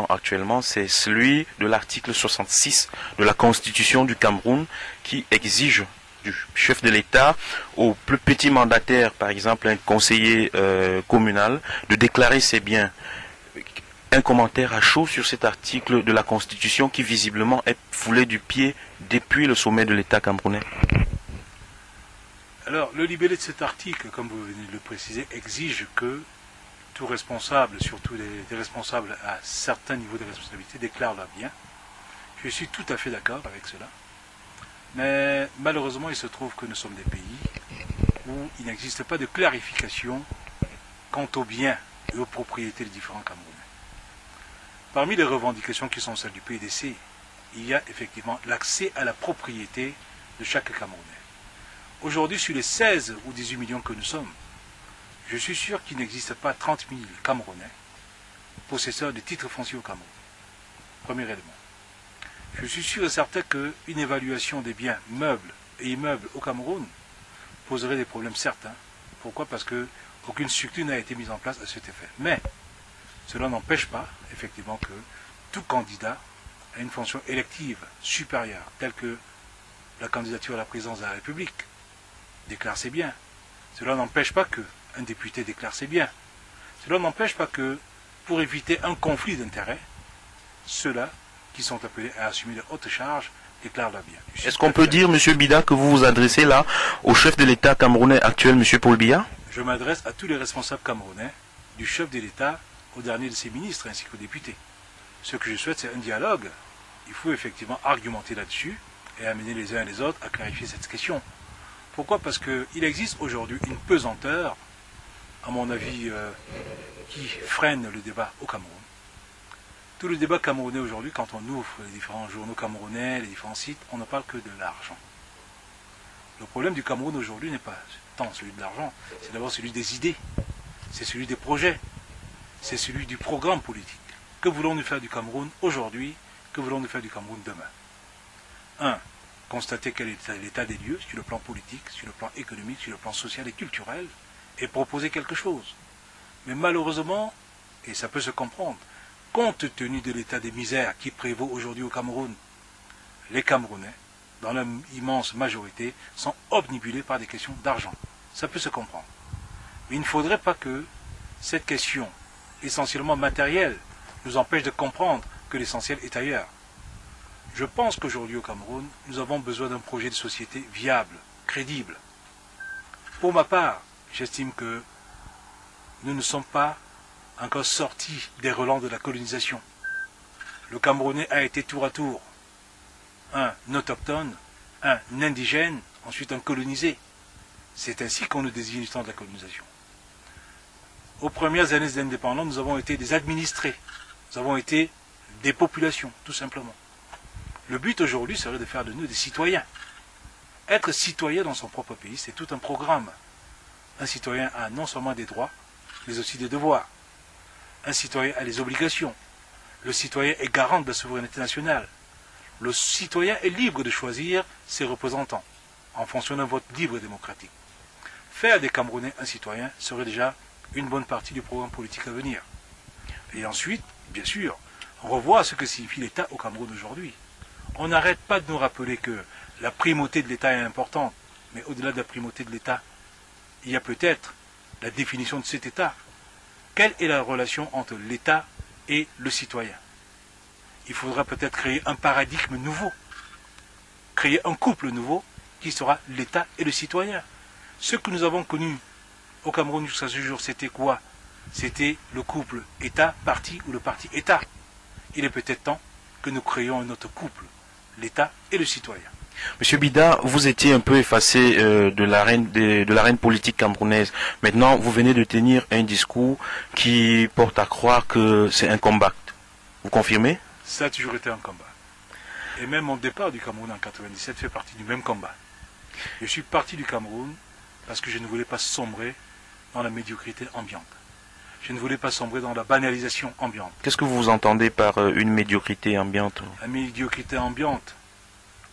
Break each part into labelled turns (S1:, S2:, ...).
S1: constitution actuellement, c'est celui de l'article 66 de la Constitution du Cameroun qui exige du chef de l'État au plus petit mandataire, par exemple un conseiller communal, de déclarer ses biens. Un commentaire à chaud sur cet article de la Constitution qui visiblement est foulé du pied depuis le sommet de l'État camerounais.
S2: Alors, le libellé de cet article, comme vous venez de le préciser, exige que tout responsable, surtout des responsables à certains niveaux de responsabilité, déclarent leurs biens. Je suis tout à fait d'accord avec cela. Mais malheureusement, il se trouve que nous sommes des pays où il n'existe pas de clarification quant aux biens et aux propriétés des différents Camerounais. Parmi les revendications qui sont celles du PDC, il y a effectivement l'accès à la propriété de chaque Camerounais. Aujourd'hui, sur les 16 ou 18 millions que nous sommes, je suis sûr qu'il n'existe pas 30 000 Camerounais possesseurs de titres fonciers au Cameroun. Premier élément. Je suis sûr et certain qu'une évaluation des biens meubles et immeubles au Cameroun poserait des problèmes certains. Pourquoi? Parce qu'aucune structure n'a été mise en place à cet effet. Mais cela n'empêche pas, effectivement, que tout candidat à une fonction élective supérieure, telle que la candidature à la présidence de la République, déclare ses biens. Cela n'empêche pas qu'un député déclare ses biens. Cela n'empêche pas que, pour éviter un conflit d'intérêts, ceux-là qui sont appelés à assumer de hautes charges déclarent leurs biens.
S1: Est-ce qu'on peut dire, M. Bida, que vous vous adressez là au chef de l'État camerounais actuel, M. Paul Biya?
S2: Je m'adresse à tous les responsables camerounais, du chef de l'État au dernier de ses ministres ainsi qu'aux députés. Ce que je souhaite, c'est un dialogue. Il faut effectivement argumenter là-dessus et amener les uns et les autres à clarifier cette question. Pourquoi? Parce qu'il existe aujourd'hui une pesanteur, à mon avis, qui freine le débat au Cameroun. Tout le débat camerounais aujourd'hui, quand on ouvre les différents journaux camerounais, les différents sites, on ne parle que de l'argent. Le problème du Cameroun aujourd'hui n'est pas tant celui de l'argent, c'est d'abord celui des idées, c'est celui des projets, c'est celui du programme politique. Que voulons-nous faire du Cameroun aujourd'hui? Que voulons-nous faire du Cameroun demain? Constater quel est l'état des lieux sur le plan politique, sur le plan économique, sur le plan social et culturel, et proposer quelque chose. Mais malheureusement, et ça peut se comprendre, compte tenu de l'état des misères qui prévaut aujourd'hui au Cameroun, les Camerounais, dans leur immense majorité, sont obnubilés par des questions d'argent. Ça peut se comprendre. Mais il ne faudrait pas que cette question, essentiellement matérielle, nous empêche de comprendre que l'essentiel est ailleurs. Je pense qu'aujourd'hui au Cameroun, nous avons besoin d'un projet de société viable, crédible. Pour ma part, j'estime que nous ne sommes pas encore sortis des relents de la colonisation. Le Camerounais a été tour à tour un autochtone, un indigène, ensuite un colonisé. C'est ainsi qu'on nous désigne du temps de la colonisation. Aux premières années de l'indépendance, nous avons été des administrés. Nous avons été des populations, tout simplement. Le but aujourd'hui serait de faire de nous des citoyens. Être citoyen dans son propre pays, c'est tout un programme. Un citoyen a non seulement des droits, mais aussi des devoirs. Un citoyen a des obligations. Le citoyen est garant de la souveraineté nationale. Le citoyen est libre de choisir ses représentants, en fonction d'un vote libre et démocratique. Faire des Camerounais un citoyen serait déjà une bonne partie du programme politique à venir. Et ensuite, bien sûr, revoir ce que signifie l'État au Cameroun aujourd'hui. On n'arrête pas de nous rappeler que la primauté de l'État est importante, mais au-delà de la primauté de l'État, il y a peut-être la définition de cet État. Quelle est la relation entre l'État et le citoyen? Il faudra peut-être créer un paradigme nouveau, créer un couple nouveau qui sera l'État et le citoyen. Ce que nous avons connu au Cameroun jusqu'à ce jour, c'était quoi? C'était le couple État-parti ou le parti État. Il est peut-être temps que nous créions un autre couple, l'État et le citoyen.
S1: Monsieur Bida, vous étiez un peu effacé de l'arène politique camerounaise. Maintenant, vous venez de tenir un discours qui porte à croire que c'est un combat. Vous confirmez?
S2: Ça a toujours été un combat. Et même mon départ du Cameroun en 1997 fait partie du même combat. Je suis parti du Cameroun parce que je ne voulais pas sombrer dans la médiocrité ambiante. Je ne voulais pas sombrer dans la banalisation ambiante.
S1: Qu'est-ce que vous entendez par une médiocrité ambiante?
S2: La médiocrité ambiante,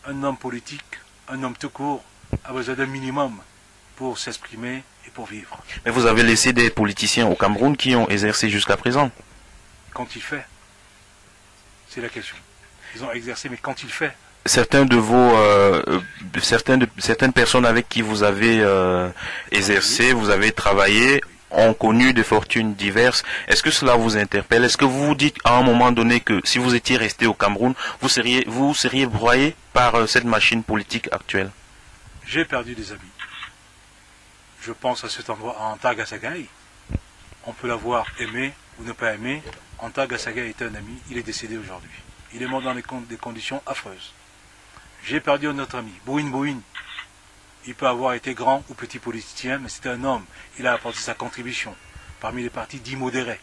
S2: un homme politique, un homme tout court, a besoin d'un minimum pour s'exprimer et pour vivre.
S1: Mais vous avez laissé des politiciens au Cameroun qui ont exercé jusqu'à présent.
S2: Qu'ont-ils fait? C'est la question. Ils ont exercé, mais quand il fait?
S1: Certains de vos, certaines personnes avec qui vous avez exercé, vous avez travaillé, ont connu des fortunes diverses. Est-ce que cela vous interpelle? Est-ce que vous vous dites à un moment donné que si vous étiez resté au Cameroun, vous seriez broyé par cette machine politique actuelle?
S2: J'ai perdu des amis. Je pense à cet endroit, à Anta Gasagay. On peut l'avoir aimé ou ne pas aimé. Anta Gasagay était un ami, il est décédé aujourd'hui. Il est mort dans des conditions affreuses. J'ai perdu un autre ami, Bouin Bouin. Il peut avoir été grand ou petit politicien, mais c'était un homme. Il a apporté sa contribution parmi les partis dits modérés.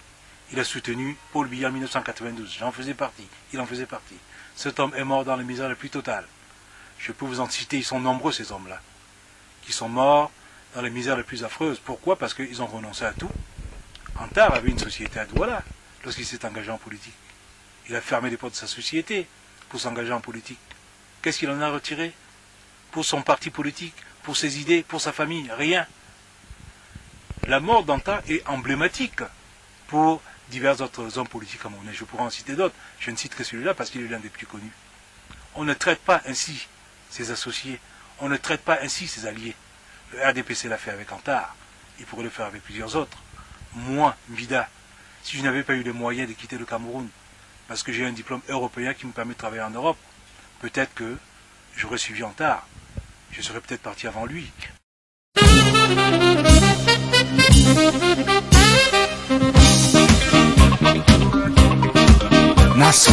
S2: Il a soutenu Paul Biya en 1992. J'en faisais partie. Il en faisait partie. Cet homme est mort dans la misère la plus totale. Je peux vous en citer, ils sont nombreux ces hommes-là, qui sont morts dans les misères les plus affreuses. Pourquoi? Parce qu'ils ont renoncé à tout. Antar avait une société à Douala lorsqu'il s'est engagé en politique. Il a fermé les portes de sa société pour s'engager en politique. Qu'est-ce qu'il en a retiré? Pour son parti politique, pour ses idées, pour sa famille? Rien. La mort d'Anta est emblématique pour divers autres hommes politiques à mon âge. Je pourrais en citer d'autres. Je ne cite que celui-là parce qu'il est l'un des plus connus. On ne traite pas ainsi ses associés. On ne traite pas ainsi ses alliés. Le RDPC l'a fait avec Antar. Il pourrait le faire avec plusieurs autres. Moi, Mbida, si je n'avais pas eu les moyens de quitter le Cameroun, parce que j'ai un diplôme européen qui me permet de travailler en Europe, peut-être que j'aurais suivi Antar. Je serais peut-être parti avant lui.
S3: Nassau.